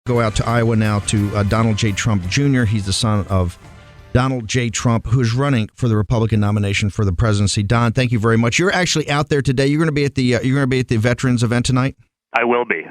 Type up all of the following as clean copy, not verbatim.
Go out to Iowa now to Donald J. Trump Jr. He's the son of Donald J. Trump, who's running for the Republican nomination for the presidency. Don, thank you very much. You're actually out there today. You're going to be at the Veterans event tonight. I will be.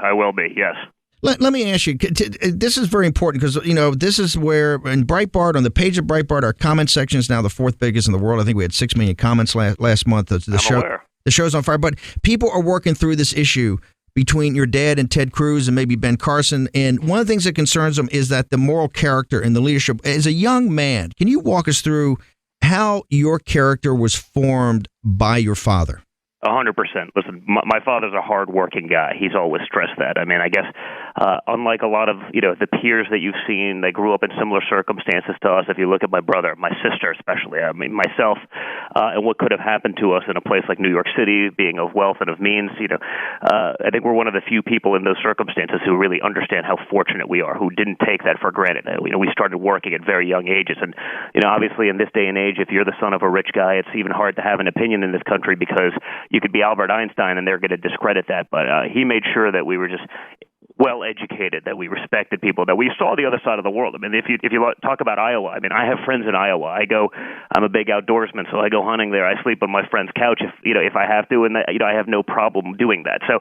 Yes. Let me ask you. This is very important because this is where in Breitbart, on the page of Breitbart, our comment section is now the fourth biggest in the world. I think we had 6 million comments last month. The show's on fire, but people are working through this issue between your dad and Ted Cruz and maybe Ben Carson. And one of the things that concerns them is that the moral character and the leadership. As a young man, can you walk us through how your character was formed by your father? 100%. Listen, my father's a hard-working guy. He's always stressed that. I mean, I guess unlike a lot of the peers that you've seen, they grew up in similar circumstances to us. If you look at my brother, my sister especially, I mean myself, and what could have happened to us in a place like New York City, being of wealth and of means, I think we're one of the few people in those circumstances who really understand how fortunate we are, who didn't take that for granted. We started working at very young ages, and obviously in this day and age, if you're the son of a rich guy, it's even hard to have an opinion in this country because you could be Albert Einstein and they're going to discredit that. But he made sure that we were just well educated, that we respected people, that we saw the other side of the world. I mean, if you talk about Iowa, I mean, I have friends in Iowa. I'm a big outdoorsman, so I go hunting there. I sleep on my friend's couch if I have to, and I have no problem doing that. So,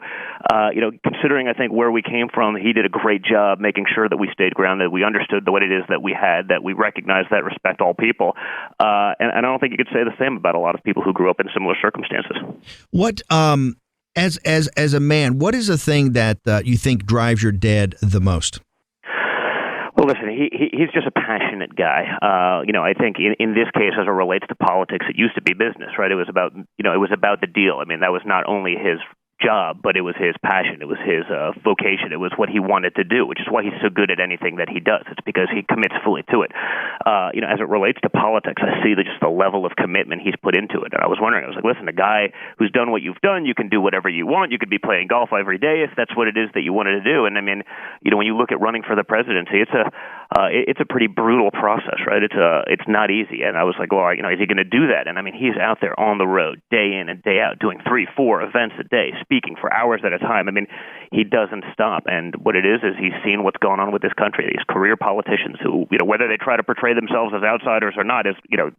considering I think where we came from, he did a great job making sure that we stayed grounded, we understood what it is that we had, that we recognized that respect all people, and I don't think you could say the same about a lot of people who grew up in similar circumstances. What As a man, what is the thing that you think drives your dad the most? Well, listen, he's just a passionate guy. I think in this case, as it relates to politics, it used to be business, right? It was about the deal. I mean, that was not only his job, but it was his passion. It was his vocation. It was what he wanted to do, which is why he's so good at anything that he does. It's because he commits fully to it. As it relates to politics, I see just the level of commitment he's put into it. And I was wondering, listen, a guy who's done what you've done, you can do whatever you want. You could be playing golf every day if that's what it is that you wanted to do. And I mean, when you look at running for the presidency, it's a pretty brutal process, right? It's not easy. And I was like, well, is he going to do that? And I mean, he's out there on the road day in and day out doing 3-4 events a day, speaking for hours at a time. I mean, he doesn't stop. And what it is he's seen what's going on with this country. These career politicians who, whether they try to portray themselves as outsiders or not,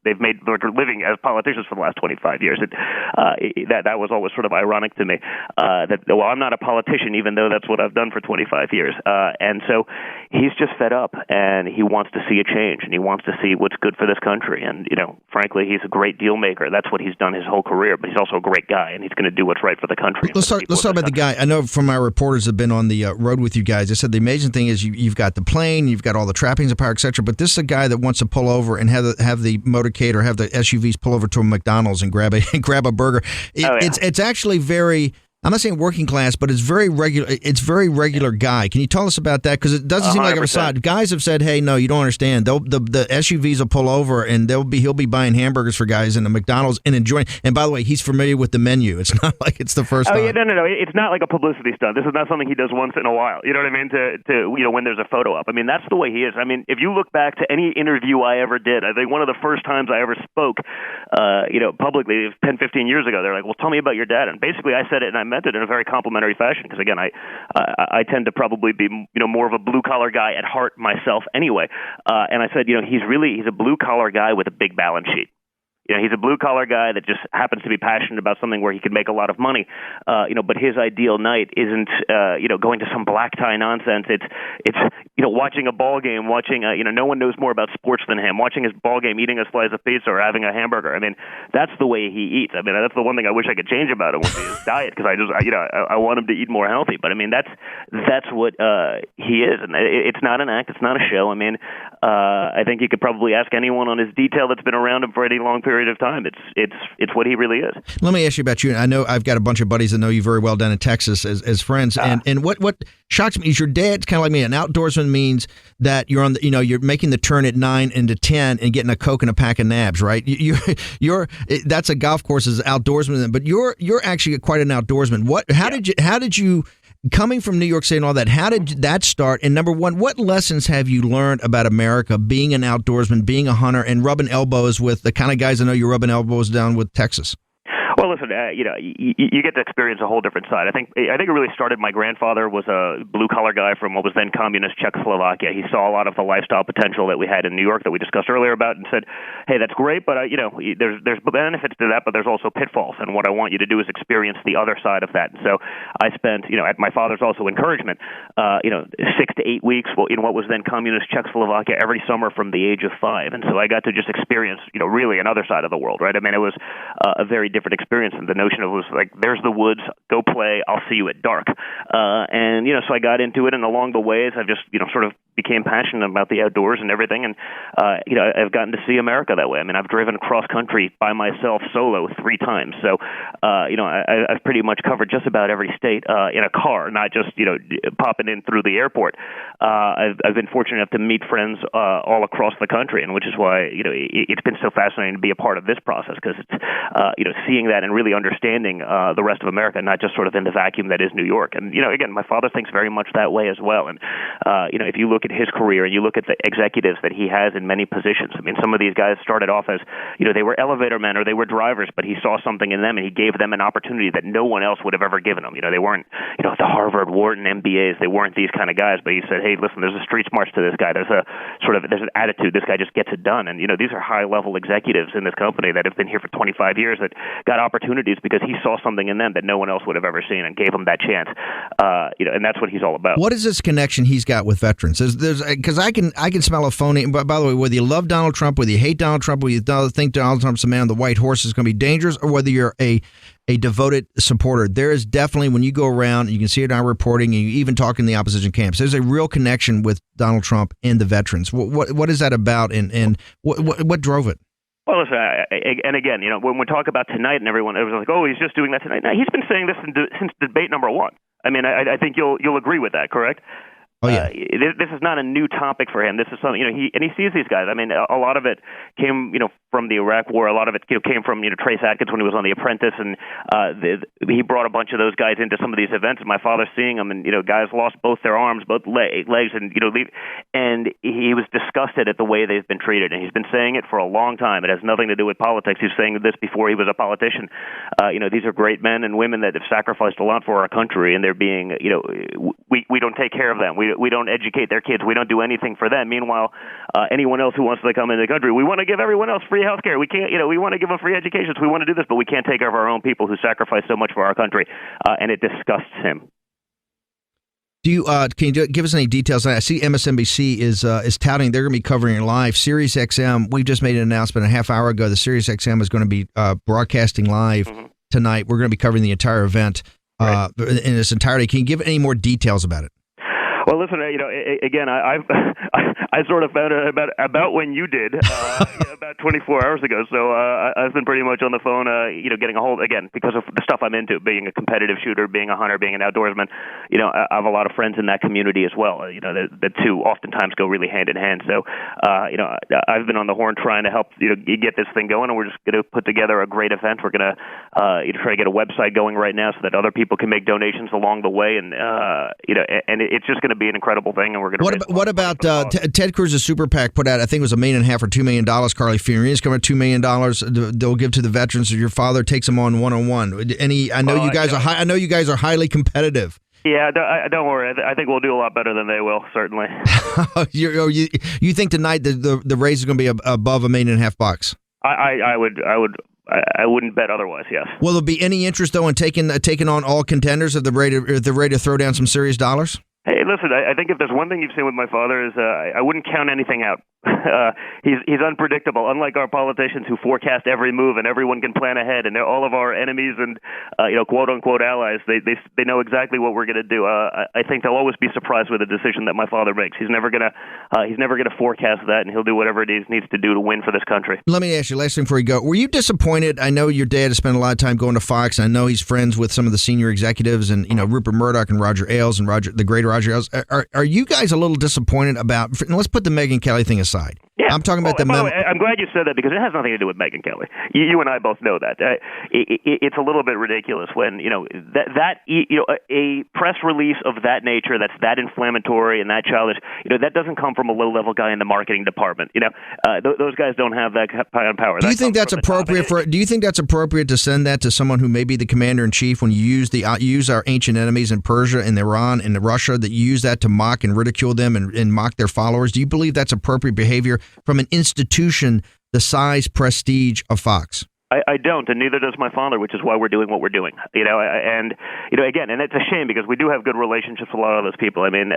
they've made their living as politicians for the last 25 years. That was always sort of ironic to me. I'm not a politician, even though that's what I've done for 25 years. And so he's just fed up, and he wants to see a change, and he wants to see what's good for this country. And, frankly, he's a great deal maker. That's what he's done his whole career, but he's also a great guy, and he's going to do what's right for the country. Let's talk about the guy. I know from my reporters have been on the road with you guys. They said the amazing thing is you've got the plane, you've got all the trappings of power, etc. But this is a guy that wants to pull over and have the motorcade or have the SUVs pull over to a McDonald's and grab a burger. It's actually very. I'm not saying working class, but it's very regular. It's very regular guy. Can you tell us about that? Because it doesn't seem like a facade. Guys have said, "Hey, no, you don't understand. The SUVs will pull over, and he'll be buying hamburgers for guys in the McDonald's and enjoying." And by the way, he's familiar with the menu. It's not like it's the first time. Oh yeah, no. It's not like a publicity stunt. This is not something he does once in a while. You know what I mean? To when there's a photo up. I mean, that's the way he is. I mean, if you look back to any interview I ever did, I think one of the first times I ever spoke, publicly, 10, 15 years ago, they're like, "Well, tell me about your dad." And basically, I said it, and I meant it in a very complimentary fashion, because again, I tend to probably be more of a blue collar guy at heart myself anyway, and I said he's a blue collar guy with a big balance sheet. He's a blue-collar guy that just happens to be passionate about something where he could make a lot of money, but his ideal night isn't, going to some black tie nonsense. It's watching a ball game, no one knows more about sports than him, watching his ball game, eating a slice of pizza or having a hamburger. I mean, that's the way he eats. I mean, that's the one thing I wish I could change about him would be his diet, because I want him to eat more healthy. But I mean, that's what he is, and it's not an act, it's not a show. I mean, I think you could probably ask anyone on his detail that's been around him for any long period of time. It's what he really is. Let me ask you about you. I know I've got a bunch of buddies that know you very well down in Texas as friends. And what shocks me is your dad's kind of like me. An outdoorsman means that you're on you're making the turn at 9 into 10 and getting a Coke and a pack of nabs, right? You're that's a golf course as outdoorsman, but you're actually quite an outdoorsman. How did you coming from New York City and all that, how did that start? And number one, what lessons have you learned about America, being an outdoorsman, being a hunter, and rubbing elbows with the kind of guys I know you're rubbing elbows down with Texas? Well, listen, listen, you get to experience a whole different side. I think it really started. My grandfather was a blue collar guy from what was then communist Czechoslovakia. He saw a lot of the lifestyle potential that we had in New York that we discussed earlier about, and said, "Hey, that's great, but there's benefits to that, but there's also pitfalls. And what I want you to do is experience the other side of that." And so I spent, at my father's also encouragement, 6 to 8 weeks in what was then communist Czechoslovakia every summer from the age of 5, and so I got to just experience, really another side of the world, right? I mean, it was a very different experience, and the notion of it was like, there's the woods, go play, I'll see you at dark. And, so I got into it, and along the ways, I've just, sort of became passionate about the outdoors and everything, and, I've gotten to see America that way. I mean, I've driven cross country by myself solo 3 times, so, I've pretty much covered just about every state in a car, not just, popping in through the airport. I've been fortunate enough to meet friends all across the country, and which is why, it's been so fascinating to be a part of this process, because it's, seeing that and really understanding the rest of America, not just sort of in the vacuum that is New York. And, again, my father thinks very much that way as well. And, if you look at his career and you look at the executives that he has in many positions, I mean, some of these guys started off as, they were elevator men or they were drivers, but he saw something in them and he gave them an opportunity that no one else would have ever given them. They weren't, the Harvard, Wharton, MBAs. They weren't these kind of guys, but he said, hey, listen, there's a street smarts to this guy. There's an attitude. This guy just gets it done. And, these are high-level executives in this company that have been here for 25 years that got opportunities because he saw something in them that no one else would have ever seen and gave them that chance. And that's what he's all about. What is this connection he's got with veterans? Because I can smell a phony. But by the way, whether you love Donald Trump, whether you hate Donald Trump, whether you think Donald Trump's a man on the white horse is going to be dangerous, or whether you're a devoted supporter, there is definitely, when you go around, you can see it in our reporting, and you even talk in the opposition camps, there's a real connection with Donald Trump and the veterans. What is that about, and what drove it? Well, listen, and again, when we talk about tonight and everyone was like, oh, he's just doing that tonight. No, he's been saying this since debate number 1. I mean, I think you'll agree with that, correct? Oh, yeah. This is not a new topic for him. This is something, he sees these guys. I mean, a lot of it came, from the Iraq War. A lot of it came from, Trace Adkins when he was on The Apprentice, and he brought a bunch of those guys into some of these events. And my father seeing them, and guys lost both their arms, both legs, and and he was disgusted at the way they've been treated. And he's been saying it for a long time. It has nothing to do with politics. He was saying this before he was a politician. These are great men and women that have sacrificed a lot for our country, and they're being, we don't take care of them. We don't educate their kids. We don't do anything for them. Meanwhile, anyone else who wants to come into the country, we want to give everyone else free health care. We can't, we want to give them free education. So we want to do this, but we can't take care of our own people who sacrifice so much for our country. And it disgusts him. Do you can you give us any details? I see MSNBC is touting they're going to be covering it live. Sirius XM, we've just made an announcement a half hour ago. The Sirius XM is going to be broadcasting live tonight. We're going to be covering the entire event in its entirety. Can you give any more details about it? Well, listen, again, I sort of found out about when you did about 24 hours ago. So I've been pretty much on the phone, getting a hold, again, because of the stuff I'm into, being a competitive shooter, being a hunter, being an outdoorsman. I have a lot of friends in that community as well. The two oftentimes go really hand in hand. So, I've been on the horn trying to help, get this thing going, and we're just going to put together a great event. We're going to try to get a website going right now so that other people can make donations along the way, and and it's just going to be an incredible thing, and we're going to. What about Ted Cruz's super PAC put out? I think it was $1.5 million or $2 million. Carly Fiorina's coming at $2 million. They'll give to the veterans. So your father takes them on one-on-one. I know you guys are. I know you guys are highly competitive. Yeah, don't worry. I think we'll do a lot better than they will. Certainly. You think tonight the raise is going to be above $1.5 million? I wouldn't bet otherwise. Yes. Will there be any interest though in taking on all contenders if they're ready to throw down some serious dollars? Hey, listen, I think if there's one thing you've seen with my father is I wouldn't count anything out. He's unpredictable, unlike our politicians who forecast every move and everyone can plan ahead. And all of our enemies and quote unquote allies, they know exactly what we're going to do. I think they'll always be surprised with a decision that my father makes. He's never gonna forecast that, and he'll do whatever it is needs to do to win for this country. Let me ask you, last thing before you go, were you disappointed? I know your dad has spent a lot of time going to Fox. I know he's friends with some of the senior executives, and Rupert Murdoch and Roger Ailes and the great Roger Ailes. Are you guys a little disappointed about? Let's put the Megyn Kelly thing aside. Yeah. I'm talking about by the way, I'm glad you said that because it has nothing to do with Megyn Kelly. You and I both know that. It's a little bit ridiculous when a press release of that nature that's that inflammatory and that childish. That doesn't come from a low-level guy in the marketing department. Those guys don't have that kind of power. Do you think that's appropriate Do you think that's appropriate to send that to someone who may be the commander in chief when you use our ancient enemies in Persia and Iran and Russia, that you use that to mock and ridicule them and mock their followers? Do you believe that's appropriate behavior from an institution the size, prestige of Fox? I don't, and neither does my father, which is why we're doing what we're doing. And it's a shame because we do have good relationships with a lot of those people. I mean,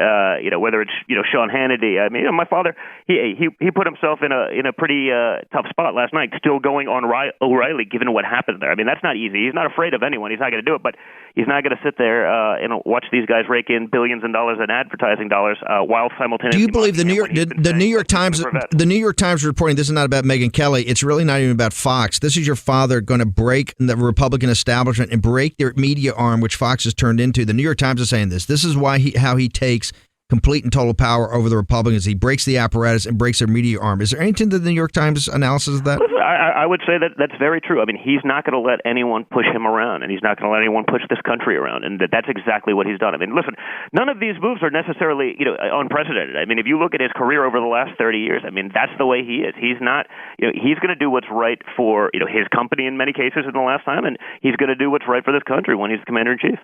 whether it's Sean Hannity. I mean, my father, he put himself in a pretty tough spot last night, still going on O'Reilly, given what happened there. I mean, that's not easy. He's not afraid of anyone. He's not going to do it, but he's not going to sit there and watch these guys rake in billions of dollars in advertising dollars while simultaneously. Do you believe the New York Times is reporting this is not about Megyn Kelly? It's really not even about Fox. This is your father going to break the Republican establishment and break their media arm, which Fox has turned into. The New York Times is saying this. This is how he takes complete and total power over the Republicans. He breaks the apparatus and breaks their media arm. Is there anything to the New York Times analysis of that? Listen, I would say that that's very true. I mean, he's not going to let anyone push him around, and he's not going to let anyone push this country around, and that's exactly what he's done. I mean, listen, none of these moves are necessarily unprecedented. I mean, if you look at his career over the last 30 years, I mean, that's the way he is. He's not, he's going to do what's right for his company in many cases in the last time, and he's going to do what's right for this country when he's the commander-in-chief.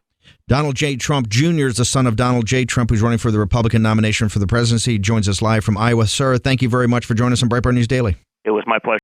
Donald J. Trump Jr. is the son of Donald J. Trump, who's running for the Republican nomination for the presidency. He joins us live from Iowa. Sir, thank you very much for joining us on Breitbart News Daily. It was my pleasure.